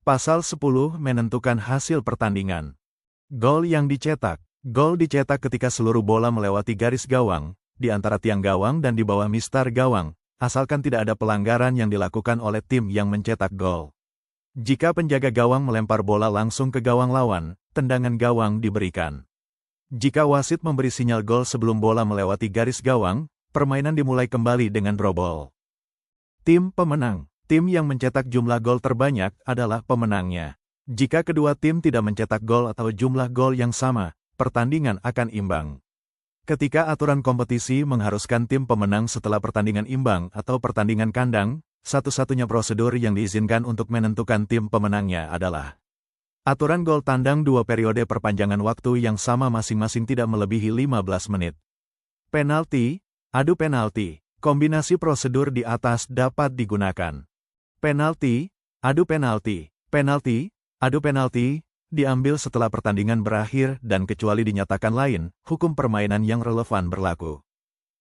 Pasal 10 menentukan hasil pertandingan. Gol yang dicetak. Gol dicetak ketika seluruh bola melewati garis gawang, di antara tiang gawang dan di bawah mistar gawang, asalkan tidak ada pelanggaran yang dilakukan oleh tim yang mencetak gol. Jika penjaga gawang melempar bola langsung ke gawang lawan, tendangan gawang diberikan. Jika wasit memberi sinyal gol sebelum bola melewati garis gawang, permainan dimulai kembali dengan draw ball. Tim pemenang. Tim yang mencetak jumlah gol terbanyak adalah pemenangnya. Jika kedua tim tidak mencetak gol atau jumlah gol yang sama, pertandingan akan imbang. Ketika aturan kompetisi mengharuskan tim pemenang setelah pertandingan imbang atau pertandingan kandang, satu-satunya prosedur yang diizinkan untuk menentukan tim pemenangnya adalah aturan gol tandang 2 periode perpanjangan waktu yang sama masing-masing tidak melebihi 15 menit. Penalti, adu penalti. Kombinasi prosedur di atas dapat digunakan. Penalti, adu penalti. Penalti, adu penalti, diambil setelah pertandingan berakhir dan kecuali dinyatakan lain, hukum permainan yang relevan berlaku.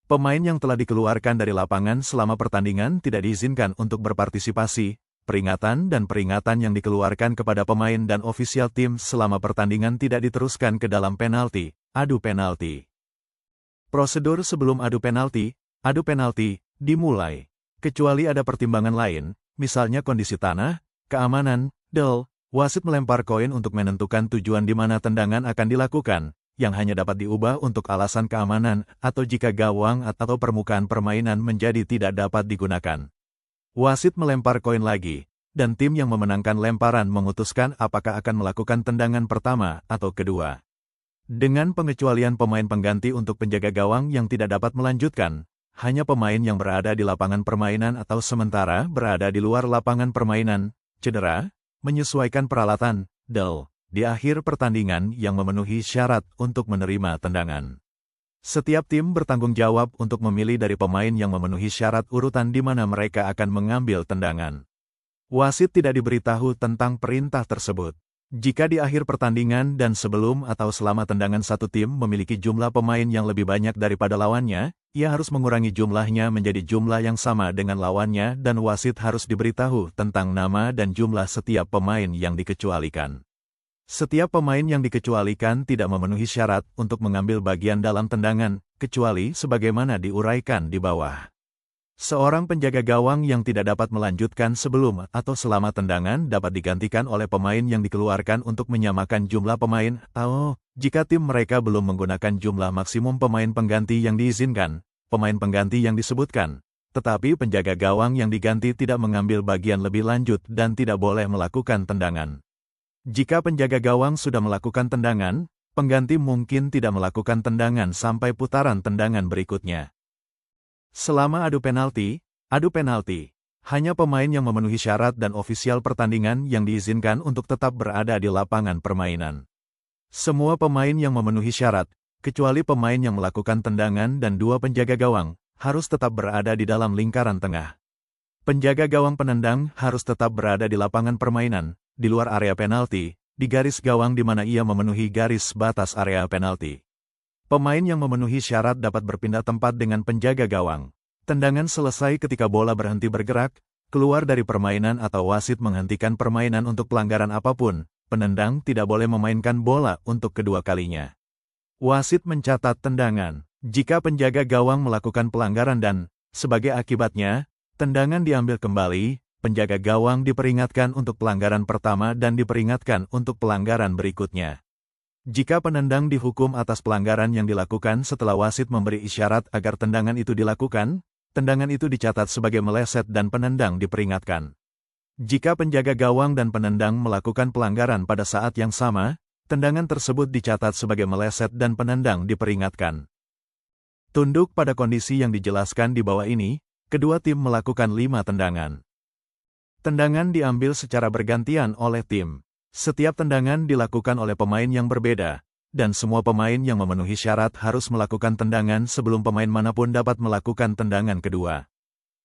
Pemain yang telah dikeluarkan dari lapangan selama pertandingan tidak diizinkan untuk berpartisipasi. Peringatan dan peringatan yang dikeluarkan kepada pemain dan ofisial tim selama pertandingan tidak diteruskan ke dalam penalti, adu penalti. Prosedur sebelum adu penalti dimulai. Kecuali ada pertimbangan lain, misalnya kondisi tanah, keamanan, wasit melempar koin untuk menentukan tujuan di mana tendangan akan dilakukan, yang hanya dapat diubah untuk alasan keamanan, atau jika gawang atau permukaan permainan menjadi tidak dapat digunakan. Wasit melempar koin lagi, dan tim yang memenangkan lemparan memutuskan apakah akan melakukan tendangan pertama atau kedua. Dengan pengecualian pemain pengganti untuk penjaga gawang yang tidak dapat melanjutkan, hanya pemain yang berada di lapangan permainan atau sementara berada di luar lapangan permainan, cedera, menyesuaikan peralatan, di akhir pertandingan yang memenuhi syarat untuk menerima tendangan. Setiap tim bertanggung jawab untuk memilih dari pemain yang memenuhi syarat urutan di mana mereka akan mengambil tendangan. Wasit tidak diberitahu tentang perintah tersebut. Jika di akhir pertandingan dan sebelum atau selama tendangan satu tim memiliki jumlah pemain yang lebih banyak daripada lawannya, ia harus mengurangi jumlahnya menjadi jumlah yang sama dengan lawannya dan wasit harus diberitahu tentang nama dan jumlah setiap pemain yang dikecualikan. Setiap pemain yang dikecualikan tidak memenuhi syarat untuk mengambil bagian dalam tendangan, kecuali sebagaimana diuraikan di bawah. Seorang penjaga gawang yang tidak dapat melanjutkan sebelum atau selama tendangan dapat digantikan oleh pemain yang dikeluarkan untuk menyamakan jumlah pemain, atau jika tim mereka belum menggunakan jumlah maksimum pemain pengganti yang diizinkan, pemain pengganti yang disebutkan, tetapi penjaga gawang yang diganti tidak mengambil bagian lebih lanjut dan tidak boleh melakukan tendangan. Jika penjaga gawang sudah melakukan tendangan, pengganti mungkin tidak melakukan tendangan sampai putaran tendangan berikutnya. Selama adu penalti, hanya pemain yang memenuhi syarat dan ofisial pertandingan yang diizinkan untuk tetap berada di lapangan permainan. Semua pemain yang memenuhi syarat, kecuali pemain yang melakukan tendangan dan 2 penjaga gawang, harus tetap berada di dalam lingkaran tengah. Penjaga gawang penendang harus tetap berada di lapangan permainan, di luar area penalti, di garis gawang di mana ia memenuhi garis batas area penalti. Pemain yang memenuhi syarat dapat berpindah tempat dengan penjaga gawang. Tendangan selesai ketika bola berhenti bergerak, keluar dari permainan atau wasit menghentikan permainan untuk pelanggaran apapun, penendang tidak boleh memainkan bola untuk kedua kalinya. Wasit mencatat tendangan. Jika penjaga gawang melakukan pelanggaran dan, sebagai akibatnya, tendangan diambil kembali, penjaga gawang diperingatkan untuk pelanggaran pertama dan diperingatkan untuk pelanggaran berikutnya. Jika penendang dihukum atas pelanggaran yang dilakukan setelah wasit memberi isyarat agar tendangan itu dilakukan, tendangan itu dicatat sebagai meleset dan penendang diperingatkan. Jika penjaga gawang dan penendang melakukan pelanggaran pada saat yang sama, tendangan tersebut dicatat sebagai meleset dan penendang diperingatkan. Tunduk pada kondisi yang dijelaskan di bawah ini, kedua tim melakukan 5 tendangan. Tendangan diambil secara bergantian oleh tim. Setiap tendangan dilakukan oleh pemain yang berbeda, dan semua pemain yang memenuhi syarat harus melakukan tendangan sebelum pemain manapun dapat melakukan tendangan kedua.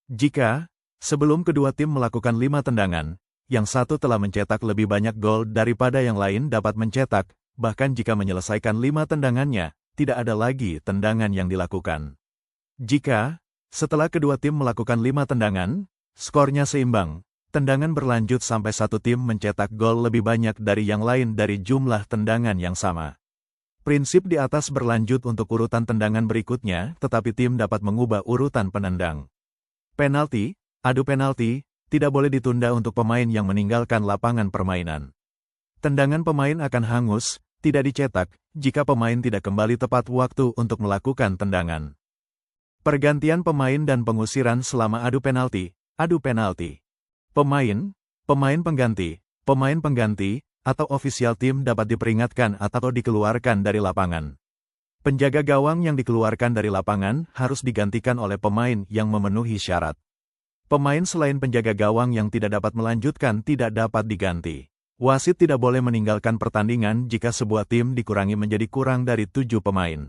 Jika, sebelum kedua tim melakukan 5 tendangan, yang satu telah mencetak lebih banyak gol daripada yang lain dapat mencetak, bahkan jika menyelesaikan 5 tendangannya, tidak ada lagi tendangan yang dilakukan. Jika, setelah kedua tim melakukan 5 tendangan, skornya seimbang, Tendangan berlanjut sampai satu tim mencetak gol lebih banyak dari yang lain dari jumlah tendangan yang sama. Prinsip di atas berlanjut untuk urutan tendangan berikutnya, tetapi tim dapat mengubah urutan penendang. Penalti, adu penalti, tidak boleh ditunda untuk pemain yang meninggalkan lapangan permainan. Tendangan pemain akan hangus, tidak dicetak, jika pemain tidak kembali tepat waktu untuk melakukan tendangan. Pergantian pemain dan pengusiran selama adu penalti. Pemain pengganti, atau ofisial tim dapat diperingatkan atau dikeluarkan dari lapangan. Penjaga gawang yang dikeluarkan dari lapangan harus digantikan oleh pemain yang memenuhi syarat. Pemain selain penjaga gawang yang tidak dapat melanjutkan tidak dapat diganti. Wasit tidak boleh meninggalkan pertandingan jika sebuah tim dikurangi menjadi kurang dari 7 pemain.